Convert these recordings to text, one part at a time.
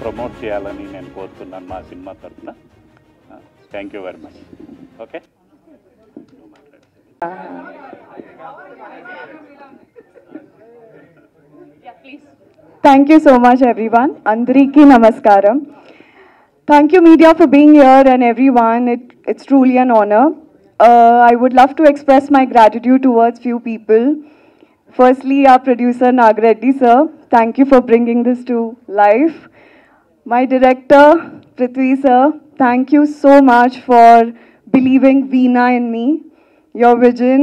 Promote చేయాలని నేను కోరుతున్నాను మా సినిమా తరఫున. Thank you very much. Okay, Thank you so much, everyone. Andriki Namaskaram. Thank you, media, for being here, and everyone. It's truly an honor. I would love to express my gratitude towards few people. Firstly, our producer Nagreddy sir, thank you for bringing this to life. My director Prithvi sir, thank you so much for believing Veena in me. Your vision,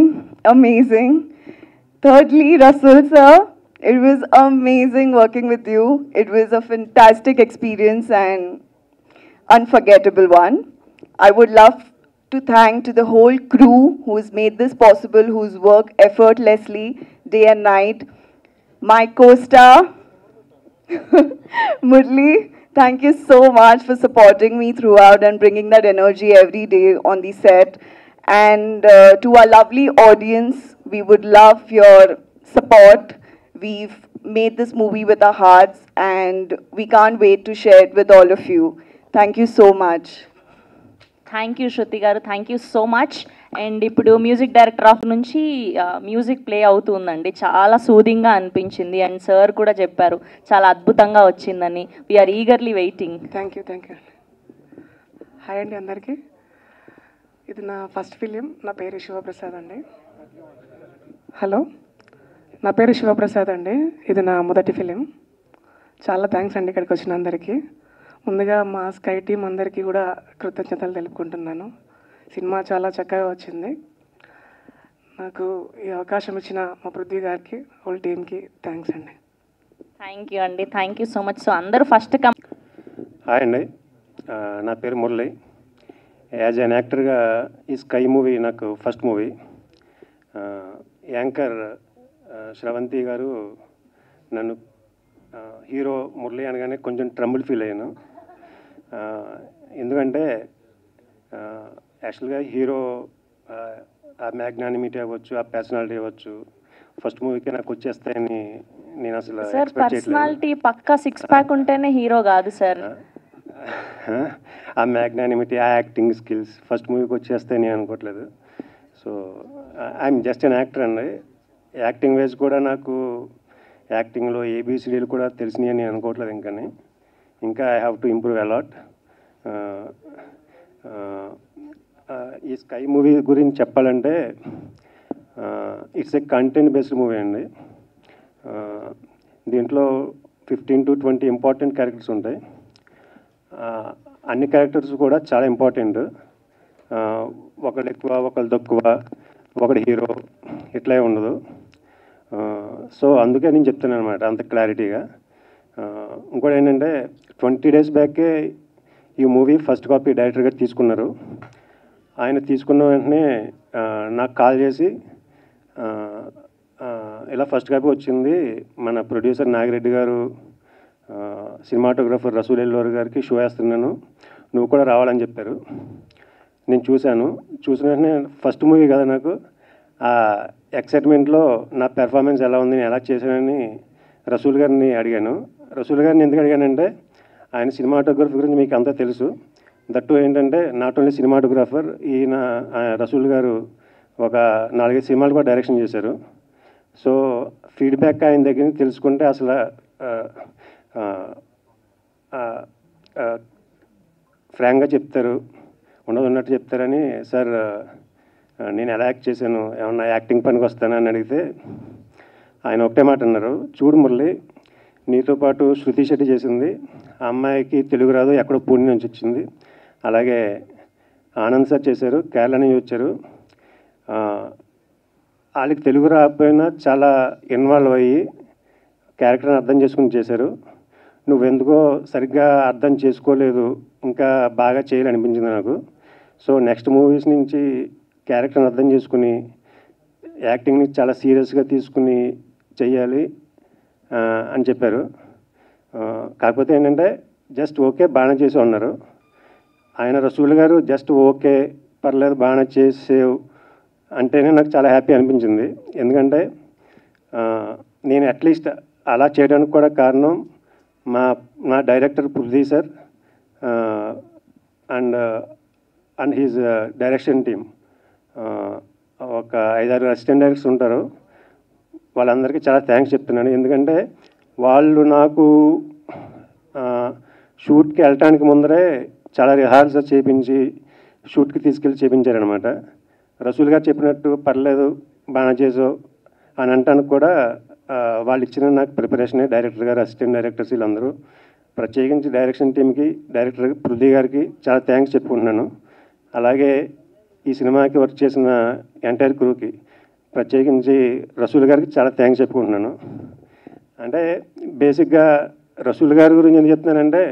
amazing. Thirdly, Rasul sir, it was amazing working with you. It was a fantastic experience and unforgettable one. I would love to thank to the whole crew who's made this possible, who's worked effortlessly day and night. My co-star, Murli, thank you so much for supporting me throughout and bringing that energy every day on the set. And to our lovely audience, we would love your support. We've made this movie with our hearts and we can't wait to share it with all of you. Thank you so much. Thank you Shruti గారు, thank you so much. And ఇప్పుడు music director of నుంచి music play అవుతుందండి. చాలా సూదింగ్గా అనిపించింది and sir కూడా చెప్పారు చాలా అద్భుతంగా వచ్చిందని. We're eagerly waiting. Thank you. Hi అండి అందరికీ. ఇది నా ఫస్ట్ ఫిలిం. నా పేరు శివప్రసాద్ అండి. హలో, నా పేరు శివప్రసాద్ అండి. ఇది నా మొదటి ఫిలిం. చాలా థ్యాంక్స్ అండి ఇక్కడికి వచ్చిన అందరికీ. ముందుగా మా స్కై టీం అందరికీ కూడా కృతజ్ఞతలు తెలుపుకుంటున్నాను. సినిమా చాలా చక్కగా వచ్చింది. నాకు ఈ అవకాశం ఇచ్చిన మా పృథ్వీ గారికి, హోల్ టీమ్కి థ్యాంక్స్ అండి. థ్యాంక్ యూ అండి, thank you so much. So అందరూ ఫస్ట్ హాయ్ అండి, నా పేరు మురళి. యాజ్ అన్ యాక్టర్గా ఈ స్కై మూవీ నాకు ఫస్ట్ మూవీ. యాంకర్ శ్రవంతి గారు నన్ను హీరో మురళి అనగానే కొంచెం ట్రబుల్ ఫీల్ అయ్యాను. ఎందుకంటే యాక్చువల్గా హీరో ఆ మ్యాగ్నానిమిటీ అవ్వచ్చు, ఆ పర్సనాలిటీ అవ్వచ్చు, ఫస్ట్ మూవీకి నాకు వచ్చేస్తాయని నేను అసలు సార్ పర్సనాలిటీ పక్కా 6 ప్యాక్ ఉంటేనే హీరో కాదు సార్. ఆ మ్యాగ్నానిమిటీ, ఆ యాక్టింగ్ స్కిల్స్ ఫస్ట్ మూవీకి వచ్చేస్తాయని నేను అనుకోవట్లేదు. So I'm just an actor అండి. యాక్టింగ్ వైజ్ కూడా నాకు యాక్టింగ్లో ఏబిసిడీలు కూడా తెలిసినాయి అని అనుకోవట్లేదు. ఇంకా I have to improve a lot. ఈ స్కై మూవీ గురించి చెప్పాలంటే it's a content based movie అండి. దీంట్లో 15 to 20 ఇంపార్టెంట్ క్యారెక్టర్స్ ఉంటాయి. అన్ని క్యారెక్టర్స్ కూడా చాలా ఇంపార్టెంట్. ఒకళ్ళు ఎక్కువ, ఒకళ్ళు తక్కువ, ఒకడు హీరో ఇట్లా ఉండదు. సో అందుకే నేను చెప్తున్నాను అనమాట అంత క్లారిటీగా. ఇంకోటి ఏంటంటే 20 days బ్యాకే ఈ మూవీ ఫస్ట్ కాపీ డైరెక్టర్ గారు తీసుకున్నారు. ఆయన తీసుకున్న వెంటనే నాకు కాల్ చేసి ఇలా ఫస్ట్ కాపీ వచ్చింది, మన ప్రొడ్యూసర్ నాగిరెడ్డి గారు, సినిమాటోగ్రఫర్ రసూల్ ఎల్లోర్ గారికి షో వేస్తున్నాను, నువ్వు కూడా రావాలని చెప్పారు. నేను చూసిన వెంటనే ఫస్ట్ మూవీ కదా, నాకు ఆ ఎక్సైట్మెంట్లో నా పెర్ఫార్మెన్స్ ఎలా ఉంది, నేను ఎలా చేశానని రసూల్ గారిని అడిగాను. రసూల్ గారిని ఎందుకు అడిగానంటే ఆయన సినిమాటోగ్రఫీ గురించి మీకు అంతా తెలుసు. దట్టు ఏంటంటే నాట్ ఓన్లీ సినిమాటోగ్రాఫర్, ఈయన రసూల్ గారు ఒక 4-5 సినిమాలు కూడా డైరెక్షన్ చేశారు. సో ఫీడ్బ్యాక్ ఆయన దగ్గర నుంచి తెలుసుకుంటే అసలు ఫ్రాంక్గా చెప్తారు, ఉన్నట్టు చెప్తారని. సార్ నేను ఎలా యాక్ట్ చేశాను, ఏమన్నా యాక్టింగ్ పనికి వస్తానని అడిగితే ఆయన ఒకటే మాట అన్నారు, చూడు మురళి, నీతో పాటు శృతి శెట్టి చేసింది, ఆ అమ్మాయికి తెలుగు రాదు, ఎక్కడో పూణె నుంచి వచ్చింది. అలాగే ఆనంద్ సార్ చేశారు, కేరళ నుంచి వచ్చారు. వాళ్ళకి తెలుగు రాకపోయినా చాలా ఇన్వాల్వ్ అయ్యి క్యారెక్టర్ని అర్థం చేసుకుని చేశారు. నువ్వెందుకో సరిగ్గా అర్థం చేసుకోలేదు, ఇంకా బాగా చేయాలనిపించింది నాకు. సో నెక్స్ట్ మూవీస్ నుంచి క్యారెక్టర్ని అర్థం చేసుకుని యాక్టింగ్ని చాలా సీరియస్గా తీసుకుని చెయ్యాలి అని చెప్పారు. కాకపోతే ఏంటంటే జస్ట్ ఓకే బాగానే చేసి ఉన్నారు ఆయన. రసూల్ గారు జస్ట్ ఓకే పర్లేదు బాగానే చేసేవు అంటేనే నాకు చాలా హ్యాపీ అనిపించింది. ఎందుకంటే నేను అట్లీస్ట్ అలా చేయడానికి కూడా కారణం మా director Prithvi sir and his direction team, ఒక 5-6 అసిస్టెంట్ డైరెక్టర్స్ ఉంటారు. వాళ్ళందరికీ చాలా థ్యాంక్స్ చెప్తున్నాను. ఎందుకంటే వాళ్ళు నాకు షూట్కి వెళ్ళటానికి ముందరే చాలా రిహార్సల్ చేయించి షూట్కి తీసుకెళ్ళి చేయించారనమాట. రసూల్ గారు చెప్పినట్టు పర్లేదు బాగా చేసావు అని అంటానికి కూడా వాళ్ళు ఇచ్చిన నాకు ప్రిపరేషనే. డైరెక్టర్ గారు, అసిస్టెంట్ డైరెక్టర్స్ వీళ్ళందరూ, ప్రత్యేకించి డైరెక్షన్ టీమ్కి, డైరెక్టర్ పృథ్వీ గారికి చాలా థ్యాంక్స్ చెప్పుకుంటున్నాను. అలాగే ఈ సినిమాకి వర్క్ చేసిన ఎంటైర్ క్రూకి, ప్రత్యేకించి రసూల్ గారికి చాలా థ్యాంక్స్ చెప్పుకుంటున్నాను. అంటే బేసిక్గా రసూల్ గారి గురించి ఎందుకు చెప్తున్నానంటే,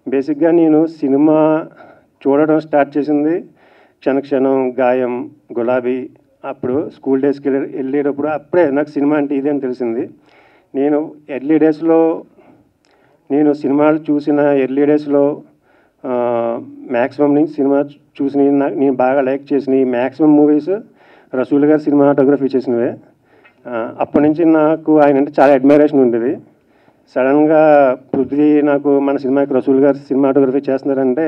బేసిక్గా నేను సినిమా చూడడం స్టార్ట్ చేసింది క్షణక్షణం, గాయం, గులాబీ, అప్పుడు స్కూల్ డేస్కి వెళ్ళేటప్పుడు అప్పుడే నాకు సినిమా అంటే ఇదే అని తెలిసింది. నేను ఎర్లీ డేస్లో నేను సినిమాలు చూసిన ఎర్లీ డేస్లో మ్యాక్సిమం నుంచి సినిమా చూసిన నేను బాగా లైక్ చేసిన మ్యాక్సిమం మూవీస్ రసూల్ గారు సినిమాటోగ్రఫీ చేసినవే. అప్పటి నుంచి నాకు ఆయన అంటే చాలా అడ్మైరేషన్ ఉండేది. సడన్గా పృథ్వీ నాకు మన సినిమాకి రసూల్ గారు సినిమాటోగ్రఫీ చేస్తున్నారంటే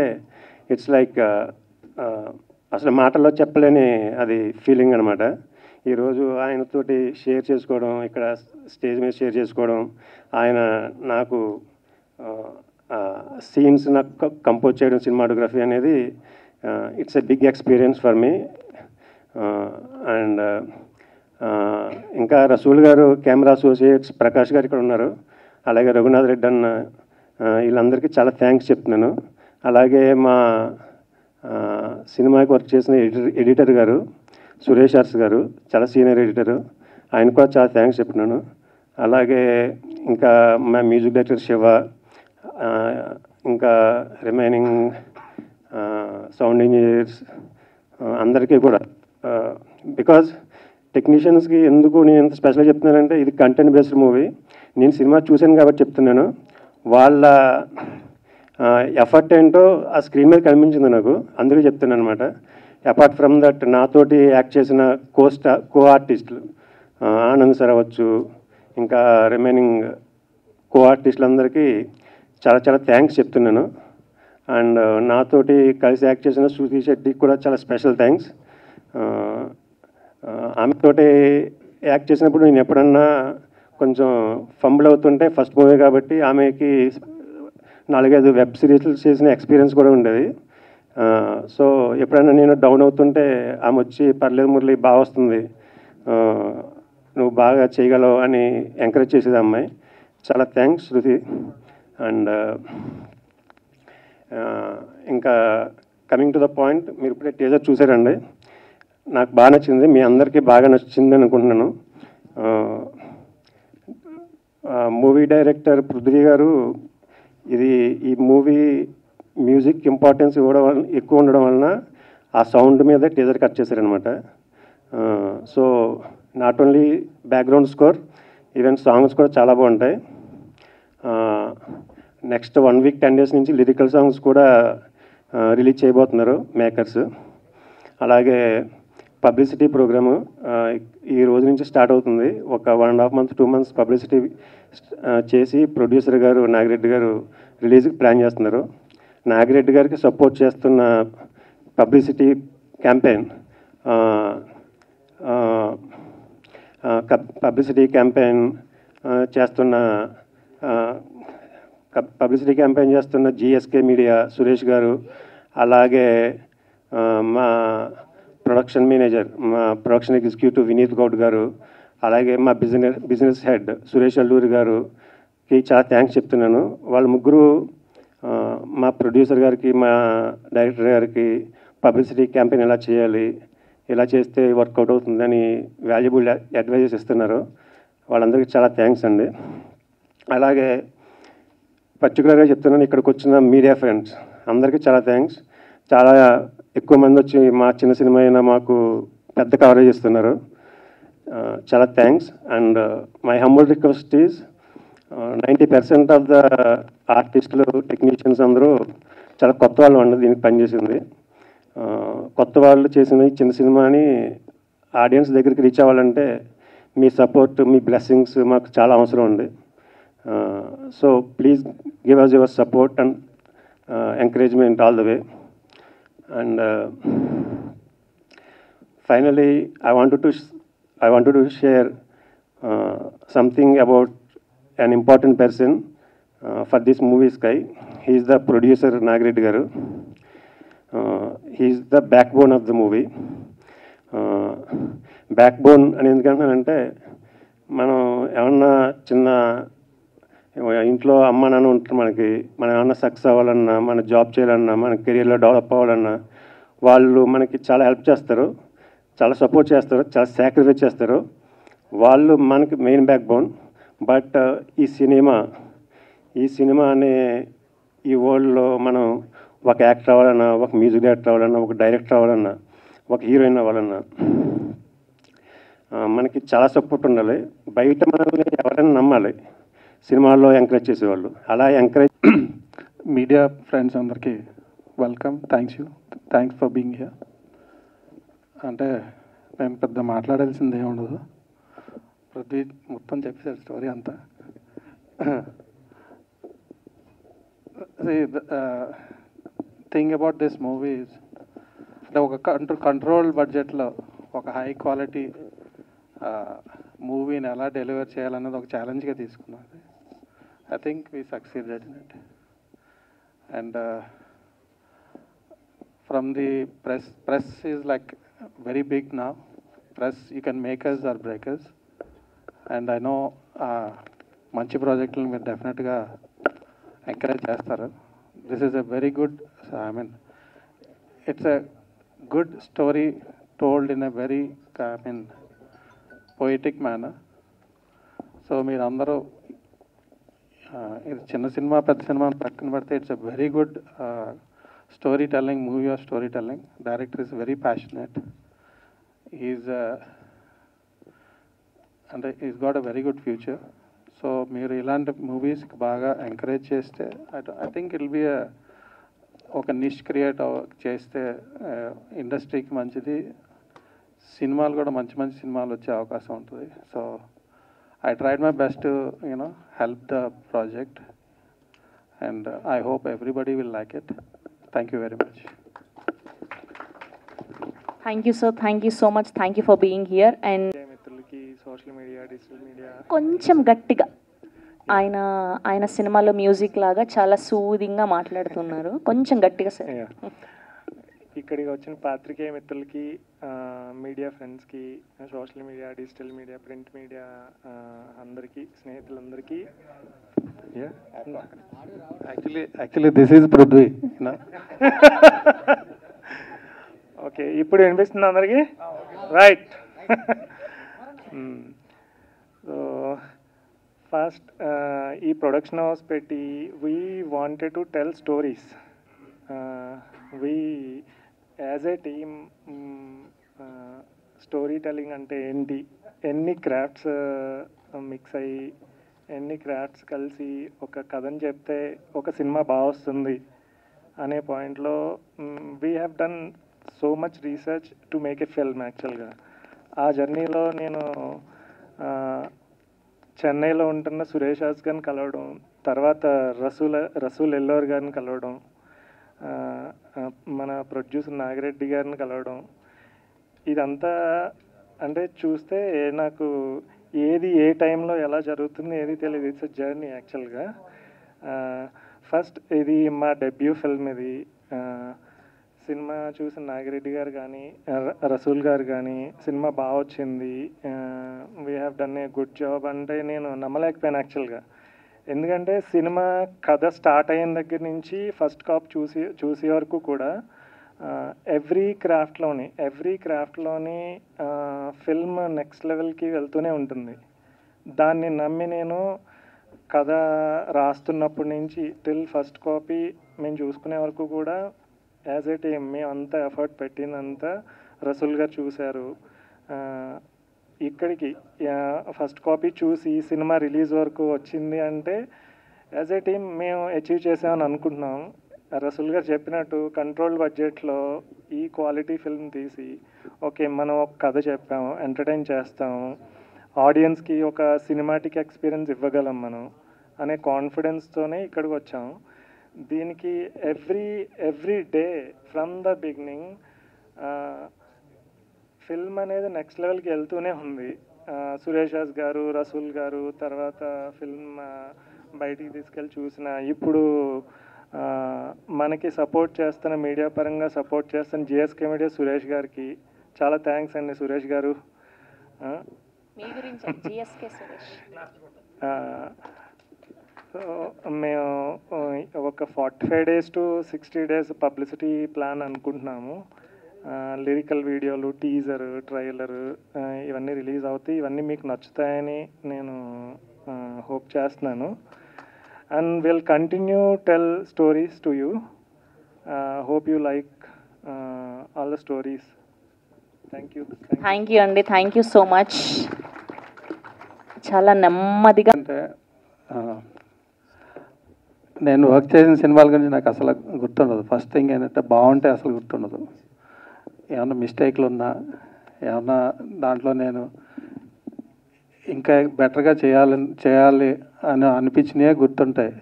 ఇట్స్ లైక్ అసలు మాటల్లో చెప్పలేని అది ఫీలింగ్ అనమాట. ఈరోజు ఆయనతోటి షేర్ చేసుకోవడం, ఇక్కడ స్టేజ్ మీద షేర్ చేసుకోవడం, ఆయన నాకు సీన్స్ నాకు కంపోజ్ చేయడం సినిమాటోగ్రఫీ అనేది it's a big experience for me. And ఇంకా రసూల్ గారు, కెమెరా అసోసియేట్స్ ప్రకాష్ గారు ఇక్కడ ఉన్నారు, అలాగే రఘునాథ్ రెడ్డి అన్న, వీళ్ళందరికీ చాలా థ్యాంక్స్ చెప్తున్నాను. అలాగే మా సినిమాకి వర్క్ చేసిన ఎడిటర్ గారు సురేష్ అర్స్ గారు, చాలా సీనియర్ ఎడిటరు, ఆయన కూడా చాలా థ్యాంక్స్ చెప్తున్నాను. అలాగే ఇంకా మా మ్యూజిక్ డైరెక్టర్ శివ, ఇంకా రిమైనింగ్ సౌండ్ ఇంజనీర్స్ అందరికీ కూడా, బికాజ్ టెక్నీషియన్స్కి ఎందుకు నేను ఎంత స్పెషల్గా చెప్తున్నానంటే, ఇది కంటెంట్ బేస్డ్ మూవీ. నేను సినిమా చూశాను కాబట్టి చెప్తున్నాను. వాళ్ళ ఎఫర్ట్ ఏంటో ఆ స్క్రీన్ మీద కనిపించింది నాకు, అందుకే చెప్తున్నాను అనమాట. అపార్ట్ ఫ్రమ్ దట్ నాతోటి యాక్ట్ చేసిన కో ఆర్టిస్టులు ఆనంద్ సార్ అవ్వచ్చు, ఇంకా రిమైనింగ్ కో ఆర్టిస్టులందరికీ చాలా చాలా థ్యాంక్స్ చెప్తున్నాను. అండ్ నాతోటి కలిసి యాక్ట్ చేసిన శృతి శెట్టికి కూడా చాలా స్పెషల్ థ్యాంక్స్. ఆమెతోటి యాక్ట్ చేసినప్పుడు నేను ఎప్పుడన్నా కొంచెం ఫంబుల్ అవుతుంటే, ఫస్ట్ మూవీ కాబట్టి ఆమెకి 4-5 వెబ్ సిరీస్లు చేసిన ఎక్స్పీరియన్స్ కూడా ఉండేది. సో ఎప్పుడైనా నేను డౌన్ అవుతుంటే ఆమె వచ్చి పర్లేదు మురళి బాగా వస్తుంది, నువ్వు బాగా చేయగలవు అని ఎంకరేజ్ చేసేది అమ్మాయి. చాలా థ్యాంక్స్ శృతి. అండ్ ఇంకా కమింగ్ టు ద పాయింట్, మీరు ఇప్పుడే టీజర్ చూసారండి, నాకు బాగా నచ్చింది, మీ అందరికీ బాగా నచ్చింది అనుకుంటున్నాను. మూవీ డైరెక్టర్ పృథ్వీ గారు ఈ మూవీ మ్యూజిక్ ఇంపార్టెన్స్ ఎక్కువ ఉండడం వలన ఆ సౌండ్ మీద టీజర్ కట్ చేశారనమాట. So not only background score, even songs కూడా చాలా బాగుంటాయి. నెక్స్ట్ 1 వీక్ 10 డేస్ నుంచి లిరికల్ సాంగ్స్ కూడా రిలీజ్ చేయబోతున్నారు మేకర్స్. అలాగే పబ్లిసిటీ ప్రోగ్రాము ఈ రోజు నుంచి స్టార్ట్ అవుతుంది. ఒక 1.5 month 2 months పబ్లిసిటీ చేసి ప్రొడ్యూసర్ గారు నాగిరెడ్డి గారు రిలీజ్కి ప్లాన్ చేస్తున్నారు. నాగిరెడ్డి గారికి సపోర్ట్ చేస్తున్న పబ్లిసిటీ క్యాంపెయిన్ చేస్తున్న జిఎస్కే మీడియా సురేష్ గారు, అలాగే మా ప్రొడక్షన్ మేనేజర్, మా ప్రొడక్షన్ ఎగ్జిక్యూటివ్ వినీత్ గౌడ్ గారు, అలాగే మా బిజినెస్ హెడ్ సురేష్ అల్లూరి గారుకి చాలా థ్యాంక్స్ చెప్తున్నాను. వాళ్ళ ముగ్గురు మా ప్రొడ్యూసర్ గారికి, మా డైరెక్టర్ గారికి పబ్లిసిటీ క్యాంపెయిన్ ఎలా చేయాలి, ఎలా చేస్తే వర్కౌట్ అవుతుందని వాల్యుబుల్ అడ్వైజెస్ ఇస్తున్నారు. వాళ్ళందరికీ చాలా థ్యాంక్స్ అండి. అలాగే పర్టికులర్గా చెప్తున్నాను, ఇక్కడికి వచ్చిన మీడియా ఫ్రెండ్స్ అందరికీ చాలా థ్యాంక్స్. చాలా ఎక్కువ మంది వచ్చి మా చిన్న సినిమా అయినా మాకు పెద్ద కవరేజ్ ఇస్తున్నారు. చాలా thanks. And my humble request is 90% of the ఆర్టిస్టులు, టెక్నీషియన్స్ అందరూ చాలా కొత్త వాళ్ళు అండి దీనికి పనిచేసింది. కొత్త వాళ్ళు చేసిన ఈ చిన్న సినిమాని ఆడియన్స్ దగ్గరికి రీచ్ అవ్వాలంటే మీ సపోర్ట్, మీ బ్లెస్సింగ్స్ మాకు చాలా అవసరం ఉంది. So please give us your support and encouragement all the way. And finally, I wanted to share something about an important person for this movie Sky. He is the producer Nagreddy garu. He is the backbone of the movie. Backbone అని ఎందుకంటానంటే మనం ఏమన్నా చిన్న ఇంట్లో అమ్మ నాన్న ఉంటారు మనకి, మనం ఏమన్నా సక్సెస్ అవ్వాలన్నా, మన జాబ్ చేయాలన్నా, మన కెరియర్లో డెవలప్ అవ్వాలన్నా వాళ్ళు మనకి చాలా హెల్ప్ చేస్తారు, చాలా సపోర్ట్ చేస్తారు, చాలా సాక్రిఫైస్ చేస్తారు. వాళ్ళు మనకి మెయిన్ బ్యాక్బోన్. బట్ ఈ సినిమా అనే ఈ వరల్డ్లో మనం ఒక యాక్టర్ అవ్వాలన్నా, ఒక మ్యూజిక్ డైరెక్టర్ అవ్వాలన్నా, ఒక డైరెక్టర్ అవ్వాలన్నా, ఒక హీరోయిన్ అవ్వాలన్నా మనకి చాలా సపోర్ట్ ఉండాలి. బయట మనల్ని ఎవరైనా నమ్మాలి, సినిమాల్లో ఎంకరేజ్ చేసేవాళ్ళు. అలా ఎంకరేజ్ మీడియా ఫ్రెండ్స్ అందరికీ welcome. Thanks for being here. అంటే నేను పెద్ద మాట్లాడాల్సింది ఏమి ఉండదు, పృథ్వీ మొత్తం చెప్పేసారు స్టోరీ అంతా. థింగ్ అబౌట్ దిస్ మూవీస్ అంటే ఒక కంట్రోల్ బడ్జెట్లో ఒక హై క్వాలిటీ మూవీని ఎలా డెలివర్ చేయాలన్నది ఒక ఛాలెంజ్గా తీసుకున్నది. I think we succeeded in it. And from the press is like very big now. Press you can makers or breakers. And I know మంచి ప్రాజెక్టులను మీరు డెఫినెట్గా ఎంకరేజ్ చేస్తారు. This is a very good, I mean it's a good story told in a very, I mean, poetic manner. So మీరు అందరూ ఇది చిన్న cinema పెద్ద cinema పక్కన పెడితే it's a very good story telling, movie of story telling. Director is very passionate. అంటే is got a very good future. So మీరు ఇలాంటి మూవీస్కి బాగా ఎంకరేజ్ చేస్తే I think it will be ఒక నిష్ క్రియేట్ చేస్తే ఇండస్ట్రీకి మంచిది, సినిమాలు కూడా మంచి మంచి సినిమాలు వచ్చే అవకాశం ఉంటుంది. So I tried my best to help the project and I hope everybody will like it. Thank you very much. Thank you sir, thank you so much, thank you for being here. And మిత్రులకి, social media, digital media, కొంచెం గట్టిగా ఆయన సినిమాలో music లాగా చాలా సూదింగ్గా మాట్లాడుతున్నారు, కొంచెం గట్టిగా సార్. ఇక్కడికి వచ్చిన పాత్రికేయ మిత్రులకి, మీడియా ఫ్రెండ్స్కి, social media, digital media, print media అందరికీ, స్నేహితులందరికీ actually this is Prithvi. Okay, ఇప్పుడు వినిపిస్తుంది అందరికీ? రైట్. సో ఫస్ట్ ఈ ప్రొడక్షన్ హౌస్ పెట్టి we wanted to tell stories. We as a team story telling అంటే ఏంటి, ఎన్ని క్రాఫ్ట్స్ మిక్స్ అయ్యి, ఎన్ని క్రాఫ్ట్స్ కలిసి ఒక కథను చెప్తే ఒక సినిమా బాగా వస్తుంది అనే పాయింట్లో we have done so much research to make a film. యాక్చువల్గా ఆ జర్నీలో నేను చెన్నైలో ఉంటున్న సురేష్ హాస్ గారిని కలవడం, తర్వాత రసూల్ ఎల్లోర్ గారిని కలవడం, మన ప్రొడ్యూసర్ నాగిరెడ్డి గారిని కలవడం, ఇదంతా అంటే చూస్తే నాకు ఏది ఏ టైంలో ఎలా జరుగుతుంది ఏది తెలియదు. ఇట్స్ ఎ జర్నీ యాక్చువల్గా. ఫస్ట్ ఇది మా డెబ్యూ ఫిల్మ్. ఇది సినిమా చూసిన నాగిరెడ్డి గారు కానీ, రసూల్ గారు కానీ సినిమా బాగా వచ్చింది, we have done a good job అంటే నేను నమ్మలేకపోయాను యాక్చువల్గా. ఎందుకంటే సినిమా కథ స్టార్ట్ అయిన దగ్గర నుంచి ఫస్ట్ కాప్ చూసే వరకు కూడా ఎవ్రీ క్రాఫ్ట్లోని ఫిల్మ్ నెక్స్ట్ లెవెల్కి వెళ్తూనే ఉంటుంది. దాన్ని నమ్మి నేను కథ రాస్తున్నప్పటి నుంచి టిల్ ఫస్ట్ కాపీ మేము చూసుకునే వరకు కూడా యాజ్ ఏ టీమ్ మేము అంతా ఎఫర్ట్ పెట్టినంతా రసూల్ గారు చూశారు. ఇక్కడికి ఫస్ట్ కాపీ చూసి సినిమా రిలీజ్ వరకు వచ్చింది అంటే యాజ్ ఏ టీమ్ మేము అచీవ్ చేసామని అనుకుంటున్నాం. రసూల్ గారు చెప్పినట్టు కంట్రోల్ బడ్జెట్లో ఈ క్వాలిటీ ఫిల్మ్ తీసి ఓకే మనం ఒక కథ చెప్పాము, ఎంటర్టైన్ చేస్తాము, ఆడియన్స్కి ఒక సినిమాటిక్ ఎక్స్పీరియన్స్ ఇవ్వగలం మనం అనే కాన్ఫిడెన్స్తోనే ఇక్కడికి వచ్చాము. దీనికి every day from the beginning film అనేది నెక్స్ట్ లెవెల్కి వెళ్తూనే ఉంది. సురేష్ రాజ్ గారు, రసూల్ గారు, తర్వాత ఫిల్మ్ బయటికి తీసుకెళ్ళి చూసిన, ఇప్పుడు మనకి సపోర్ట్ చేస్తున్న, మీడియా పరంగా సపోర్ట్ చేస్తున్న జిఎస్కే మీడియా సురేష్ గారికి చాలా థ్యాంక్స్ అండి. సురేష్ గారు మీ గురించి జిఎస్కే సురేష్. మేము ఒక 45 days to 60 days publicity plan అనుకుంటున్నాము. లిరికల్ వీడియోలు, టీజర్, ట్రైలర్ ఇవన్నీ రిలీజ్ అవుతాయి. ఇవన్నీ మీకు నచ్చుతాయని నేను హోప్ చేస్తున్నాను. And will continue tell stories to you. Hope you like all the stories. Thank you అండి, థ్యాంక్ యూ సో మచ్. చాలా నెమ్మదిగా అంటే నేను వర్క్ చేసిన సినిమాల గురించి నాకు అసలు గుర్తుండదు. ఫస్ట్ థింగ్ ఏంటంటే బాగుంటే అసలు గుర్తుండదు. ఏమన్నా మిస్టేక్లు ఉన్నా, ఏమన్నా దాంట్లో నేను ఇంకా బెటర్గా చేయాలి అని అనిపించినవే గుర్తుంటాయి.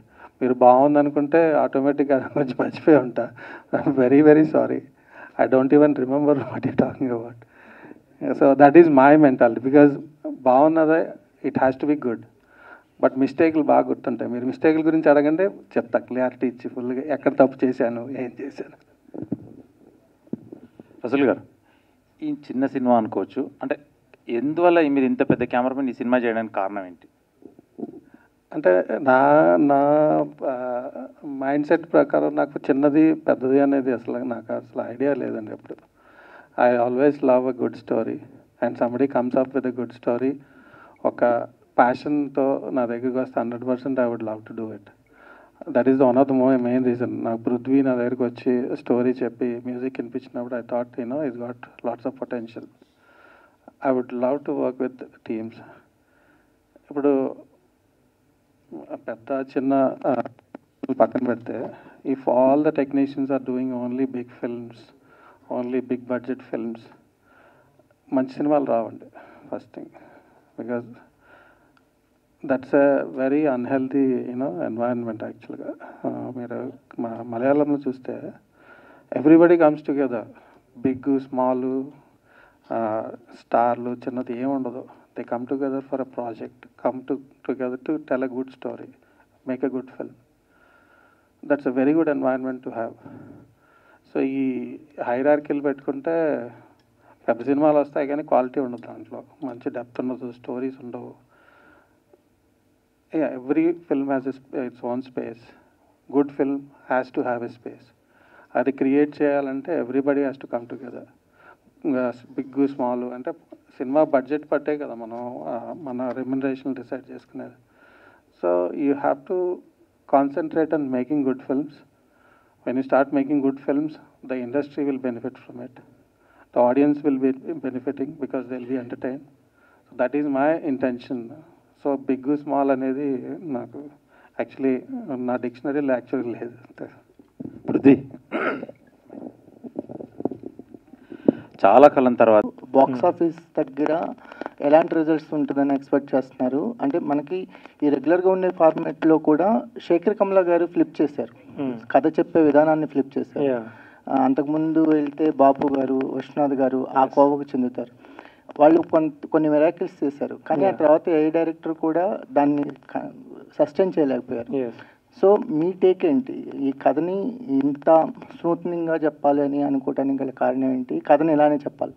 మీరు బాగుందనుకుంటే ఆటోమేటిక్గా కొంచెం మర్చిపోయి ఉంటా. Very very sorry. I don't even remember what you're talking about. So that is my mentality, because బాగున్నదే it has to be good. But మిస్టేక్లు బాగా గుర్తుంటాయి. మీరు మిస్టేక్ల గురించి అడగండి, చెప్తా క్లారిటీ ఇచ్చి ఫుల్గా ఎక్కడ తప్పు చేశాను, ఏం చేశాను. రసూల్ గారు, ఈ చిన్న సినిమా అనుకోవచ్చు, అంటే ఎందువల్ల మీరు ఇంత పెద్ద కెమెరామెన్ ఈ సినిమా చేయడానికి కారణం ఏంటి? అంటే నా మైండ్ సెట్ ప్రకారం నాకు చిన్నది పెద్దది అనేది నాకు అసలు ఐడియా లేదండి ఎప్పుడు. I always love a good story and somebody comes up with a good story. ఒక ప్యాషన్తో నా దగ్గరికి వస్తే 100% I would love to do it. That is one of the main reason. నాకు పృథ్వీ నా దగ్గరికి వచ్చి స్టోరీ చెప్పి మ్యూజిక్ వినిపించినప్పుడు I thought is got lots of potential. I would love to work with teams. ఇప్పుడు పెద్ద చిన్న పక్కన పెడితే, if all the technicians are doing only big films, only big budget films, మంచి సినిమాలు రావండి first thing. Because that's a very unhealthy environment యాక్చువల్గా. మీరు మలయాళంలో చూస్తే everybody comes together, big small స్టార్లు చిన్నది ఏముండదు. They come together for a project, together to tell a good story, make a good film. That's a very good environment to have. So ఈ హైరార్కీలు పెట్టుకుంటే పెద్ద సినిమాలు వస్తాయి కానీ క్వాలిటీ ఉండదు, దాంట్లో మంచి డెప్త్ ఉండదు, స్టోరీస్ ఉండవు. Every film has its own space. Good film has to have a space. అది క్రియేట్ చేయాలంటే everybody has to come together. Big small అంటే సినిమా బడ్జెట్ పట్టే కదా మన రెమ్యునరేషన్ డిసైడ్ చేసుకునేది. So you have to concentrate on making good films. When you start making good films, the industry will benefit from it. The audience will be benefiting because they will be entertain. So that is my intention. So big small అనేది నాకు actually నా డిక్షనరీలో actually లేదు. పృథ్వీ, చాలా కాలం తర్వాత box office దగ్గర ఎలాంటి results ఉంటుందని expect చేస్తున్నారు? అంటే మనకి ఈ రెగ్యులర్గా ఉండే ఫార్మాట్లో కూడా శేఖర్ కమల గారు ఫ్లిప్ చేశారు, కథ చెప్పే విధానాన్ని ఫ్లిప్ చేశారు. అంతకుముందు వెళ్తే బాబు గారు, విశ్వనాథ్ గారు ఆ కోవకు చెందుతారు. వాళ్ళు కొన్ని మిరాకిల్స్ చేశారు, కానీ ఆ తర్వాత ఏ డైరెక్టర్ కూడా దాన్ని సస్టైన్ చేయలేకపోయారు. సో మీ టేక్ ఏంటి? ఈ కథని ఇంత స్మూత్నింగ్గా చెప్పాలి అని అనుకోవటానికి గల కారణం ఏంటి? కథని ఇలానే చెప్పాలి.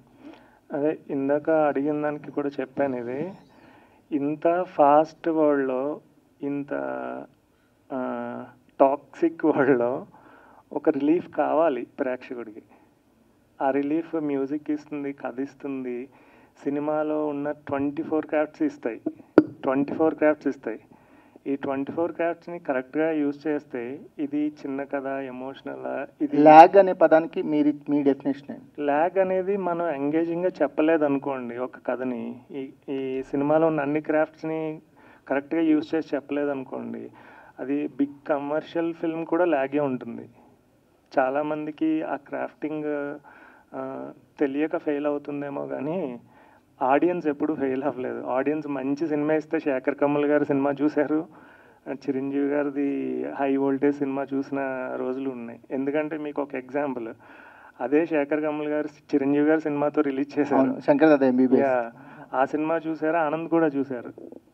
అదే ఇందాక అడిగిన దానికి కూడా చెప్పాను. ఇది ఇంత ఫాస్ట్ వరల్డ్లో, ఇంత టాక్సిక్ వరల్డ్లో ఒక రిలీఫ్ కావాలి ప్రేక్షకుడికి. ఆ రిలీఫ్ మ్యూజిక్ ఇస్తుంది, కథ ఇస్తుంది, సినిమాలో ఉన్న 24 క్రాఫ్ట్స్ ఇస్తాయి. 24 క్రాఫ్ట్స్ ఇస్తాయి. ఈ 24 క్రాఫ్ట్స్ని కరెక్ట్గా యూజ్ చేస్తే ఇది చిన్న కథ, ఎమోషనల్. ఇది ల్యాగ్ అనే పదానికి మీ డెఫినేషన్? ల్యాగ్ అనేది మనం ఎంగేజింగ్గా చెప్పలేదు అనుకోండి ఒక కథని. ఈ సినిమాలో ఉన్న అన్ని క్రాఫ్ట్స్ని కరెక్ట్గా యూజ్ చేసి చెప్పలేదు అనుకోండి, అది బిగ్ కమర్షియల్ ఫిల్మ్ కూడా ల్యాగే ఉంటుంది. చాలామందికి ఆ క్రాఫ్టింగ్ తెలియక ఫెయిల్ అవుతుందేమో, కానీ ఆడియన్స్ ఎప్పుడు ఫెయిల్ అవ్వలేదు. ఆడియన్స్ మంచి సినిమా ఇస్తే, శేఖర్ కమల్ గారు సినిమా చూశారు, చిరంజీవి గారిది హై వోల్టేజ్ సినిమా చూసిన రోజులు ఉన్నాయి. ఎందుకంటే మీకు ఒక ఎగ్జాంపుల్, అదే శేఖర్ కమల్ గారు చిరంజీవి గారి సినిమాతో రిలీజ్ చేశారు, శంకర్ దాదా MBBS. ఆ సినిమా చూసారా, ఆనంద్ కూడా చూశారు.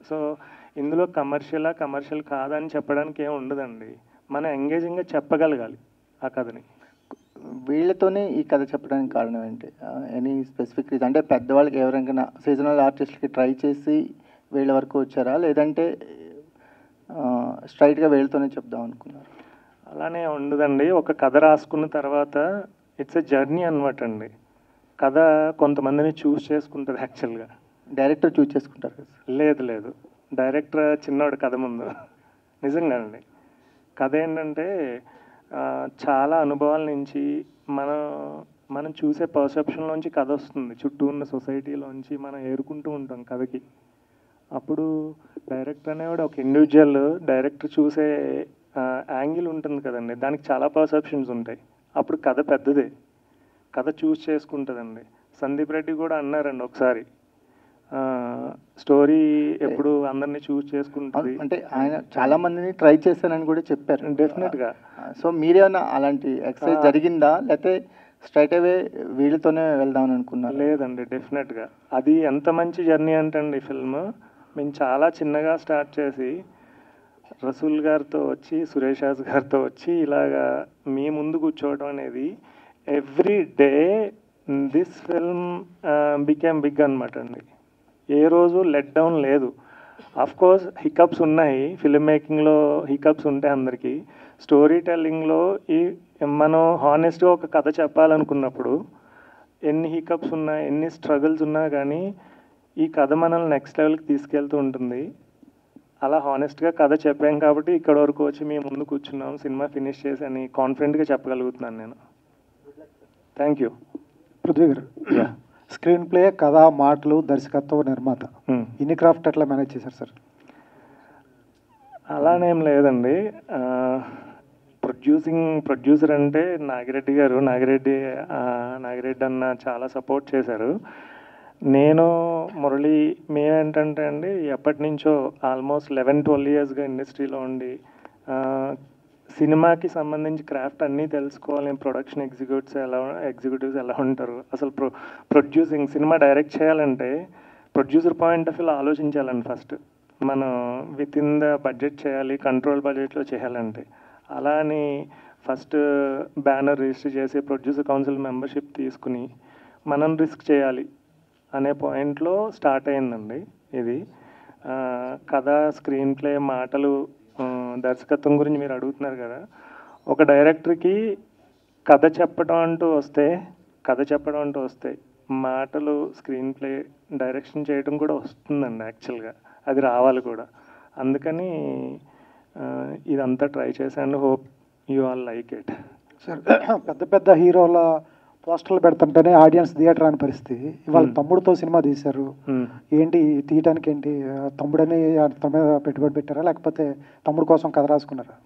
సో ఇందులో కమర్షియల్ కాదని చెప్పడానికి ఏమి ఉండదండి. మనం ఎంగేజింగ్గా చెప్పగలగాలి ఆ కథని. వీళ్ళతోనే ఈ కథ చెప్పడానికి కారణం ఏంటి? Any specific reason? అంటే పెద్దవాళ్ళకి ఎవరికైనా సీజనల్ ఆర్టిస్ట్కి ట్రై చేసి వీళ్ళ వరకు వచ్చారా, లేదంటే స్ట్రైట్గా వీళ్ళతోనే చెప్దాం అనుకున్నారు? అలానే ఉండదండి. ఒక కథ రాసుకున్న తర్వాత ఇట్స్ ఎ జర్నీ అనమాట అండి. కథ కొంతమందిని చూస్ చేసుకుంటుంది యాక్చువల్గా. డైరెక్టర్ చూస్ చేసుకుంటారు కదా? లేదు, డైరెక్టర్ చిన్నవాడు కథ ముందు. నిజంగానండి. కథ ఏంటంటే చాలా అనుభవాల నుంచి మనం చూసే పర్సెప్షన్లోంచి కథ వస్తుంది. చుట్టూ ఉన్న సొసైటీలోంచి మనం ఏరుకుంటూ ఉంటాం కథకి. అప్పుడు డైరెక్టర్ అనేవాడు ఒక ఇండివిజువల్, డైరెక్టర్ చూసే యాంగిల్ ఉంటుంది కదండి, దానికి చాలా పర్సెప్షన్స్ ఉంటాయి. అప్పుడు కథ పెద్దదే, కథ చూస్ చేసుకుంటుందండి. సందీప్ రెడ్డి కూడా అన్నారండి ఒకసారి, స్టోరీ ఎప్పుడు అందరినీ చూస్ చేసుకుంటుంది. అంటే ఆయన చాలా మందిని ట్రై చేశానని కూడా చెప్పారు. డెఫినెట్గా. సో మీరేమన్నా అలాంటి ఎక్సర్సైజ్ జరిగిందా, లేకపోతే స్ట్రైట్ అవే వీళ్ళతోనే వెళ్దామని అనుకున్నారు? లేదండి, డెఫినెట్గా. అది ఎంత మంచి జర్నీ అంటండి ఫిల్మ్. మేము చాలా చిన్నగా స్టార్ట్ చేసి రసూల్ గారితో వచ్చి, సురేష్ హాస్ గారితో వచ్చి ఇలాగా మీ ముందు కూర్చోవడం అనేది every day this film became big అనమాట అండి. ఏ రోజు లెట్ డౌన్ లేదు. కోర్స్ హికప్స్ ఉన్నాయి, ఫిల్మ్ మేకింగ్లో హికప్స్ ఉంటాయి అందరికీ. స్టోరీ టెల్లింగ్లో మనం హానెస్ట్గా ఒక కథ చెప్పాలనుకున్నప్పుడు ఎన్ని హికప్స్ ఉన్నా, ఎన్ని స్ట్రగుల్స్ ఉన్నా కానీ ఈ కథ మనల్ని నెక్స్ట్ లెవెల్కి తీసుకెళ్తూ ఉంటుంది. అలా హానెస్ట్గా కథ చెప్పాం కాబట్టి ఇక్కడ వరకు వచ్చి మేము ముందు కూర్చున్నాం, సినిమా ఫినిష్ చేసి అని కాన్ఫిడెంట్గా చెప్పగలుగుతున్నాను నేను. Thank you. పృథ్వీ గారు, స్క్రీన్ ప్లే, కథ, మాటలు, దర్శకత్వం, నిర్మాత, ఇన్ని క్రాఫ్ట్ ఎట్లా మేనేజ్ చేశారు సార్? అలానేం లేదండి. ప్రొడ్యూసర్ అంటే నాగిరెడ్డి గారు, నాగిరెడ్డి అన్న చాలా సపోర్ట్ చేశారు. నేను మురళి మేమేంటంటే అండి, ఎప్పటి నుంచో ఆల్మోస్ట్ 11-12 ఇయర్స్గా ఇండస్ట్రీలో ఉండి సినిమాకి సంబంధించి క్రాఫ్ట్ అన్నీ తెలుసుకోవాలి. ప్రొడక్షన్ ఎగ్జిక్యూటివ్స్ ఎలా ఉంటారు, అసలు ప్రొడ్యూసింగ్ సినిమా డైరెక్ట్ చేయాలంటే ప్రొడ్యూసర్ పాయింట్ ఆఫ్ వ్యూలో ఆలోచించాలండి ఫస్ట్. మనం విత్ ఇన్ ద బడ్జెట్ చేయాలి, కంట్రోల్ బడ్జెట్లో చేయాలంటే. అలా అని ఫస్ట్ బ్యానర్ రిజిస్టర్ చేసి ప్రొడ్యూసర్ కౌన్సిల్ మెంబర్షిప్ తీసుకుని మనం రిస్క్ చేయాలి అనే పాయింట్లో స్టార్ట్ అయిందండి ఇది. కథ, స్క్రీన్ ప్లే, మాటలు, దర్శకత్వం గురించి మీరు అడుగుతున్నారు కదా. ఒక డైరెక్టర్కి కథ చెప్పడం అంటూ వస్తే మాటలు, స్క్రీన్ ప్లే, డైరెక్షన్ చేయడం కూడా వస్తుందండి యాక్చువల్గా. అది రావాలి కూడా. అందుకని ఇదంతా ట్రై చేశాను. Hope you all like it. Sir, పెద్ద పెద్ద హీరోల పోస్టర్లు పెడుతుంటేనే ఆడియన్స్ థియేటర్ అనే పరిస్థితి. ఇవాళ తమ్ముడితో సినిమా తీశారు, ఏంటి తీయటానికి ఏంటి? తమ్ముడని తన మీద పెట్టుబడి పెట్టారా, లేకపోతే తమ్ముడు కోసం కథ రాసుకున్నారా?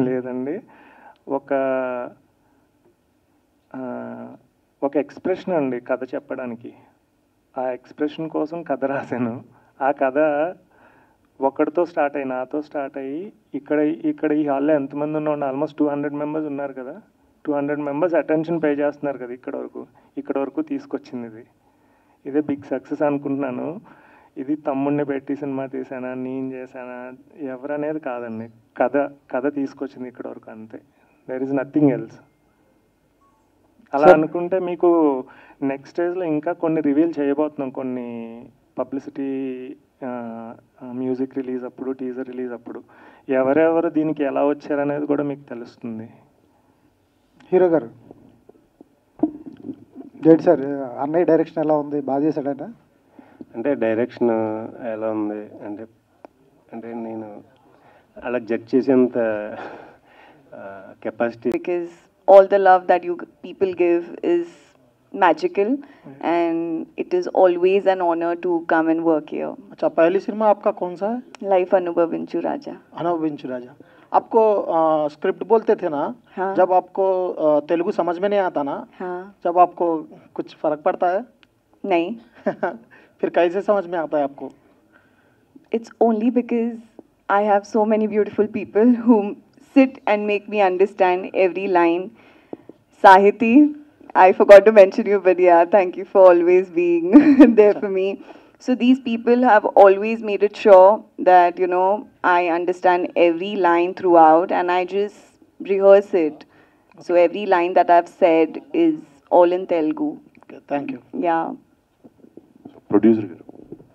లేదండి, ఒక ఎక్స్ప్రెషన్ అండి కథ చెప్పడానికి. ఆ ఎక్స్ప్రెషన్ కోసం కథ రాశాను. ఆ కథ ఒకటితో స్టార్ట్ అయ్యి, నాతో స్టార్ట్ అయ్యి ఇక్కడ ఈ హాల్లో ఎంతమంది ఉన్నాం, ఆల్మోస్ట్ 200 మెంబర్స్ ఉన్నారు కదా. 200 మెంబర్స్ అటెన్షన్ పే చేస్తున్నారు కదా ఇక్కడ వరకు తీసుకొచ్చింది ఇదే బిగ్ సక్సెస్ అనుకుంటున్నాను. ఇది తమ్ముడిని పెట్టి సినిమా తీసానా, నేను చేశానా, ఎవరనేది కాదండి. కథ తీసుకొచ్చింది ఇక్కడ వరకు, అంతే. There is nothing else. అలా అనుకుంటే మీకు నెక్స్ట్ స్టేజ్లో ఇంకా కొన్ని రివీల్ చేయబోతున్నాం. కొన్ని పబ్లిసిటీ, మ్యూజిక్ రిలీజ్ అప్పుడు, టీజర్ రిలీజ్ అప్పుడు ఎవరెవరు దీనికి ఎలా వచ్చారనేది కూడా మీకు తెలుస్తుంది. హీరో గారు, ఏంటి సార్ అన్నయ్య డైరెక్షన్ ఎలా ఉంది? బాగా చేశాడట. అంటే డైరెక్షన్ ఎలా ఉంది అంటే నేను అలా జడ్జ్ చేసేంత capacity. Because all the love that you people give is magical and it is always an honor to come and work here. अच्छा, पहली सिनेमा आपका कौन सा है? Life अनुभव विंचू राजा. अनुभव विंचू राजा. आपको स्क्रिप्ट बोलते थे ना? हाँ. जब आपको तेलुगु समझ में नहीं आता ना? हाँ. जब आपको कुछ फर्क पड़ता है? नहीं. फिर कैसे समझ में आता है आपको? It's only because I have so many beautiful people who sit and make me understand every line. Sahiti, I forgot to mention you, but yeah, thank you for always being there for me. So these people have always made it sure that, you know, I understand every line throughout and I just rehearse it. So every line that I've said is all in Telugu. Okay, thank you. Yeah. Producer గారు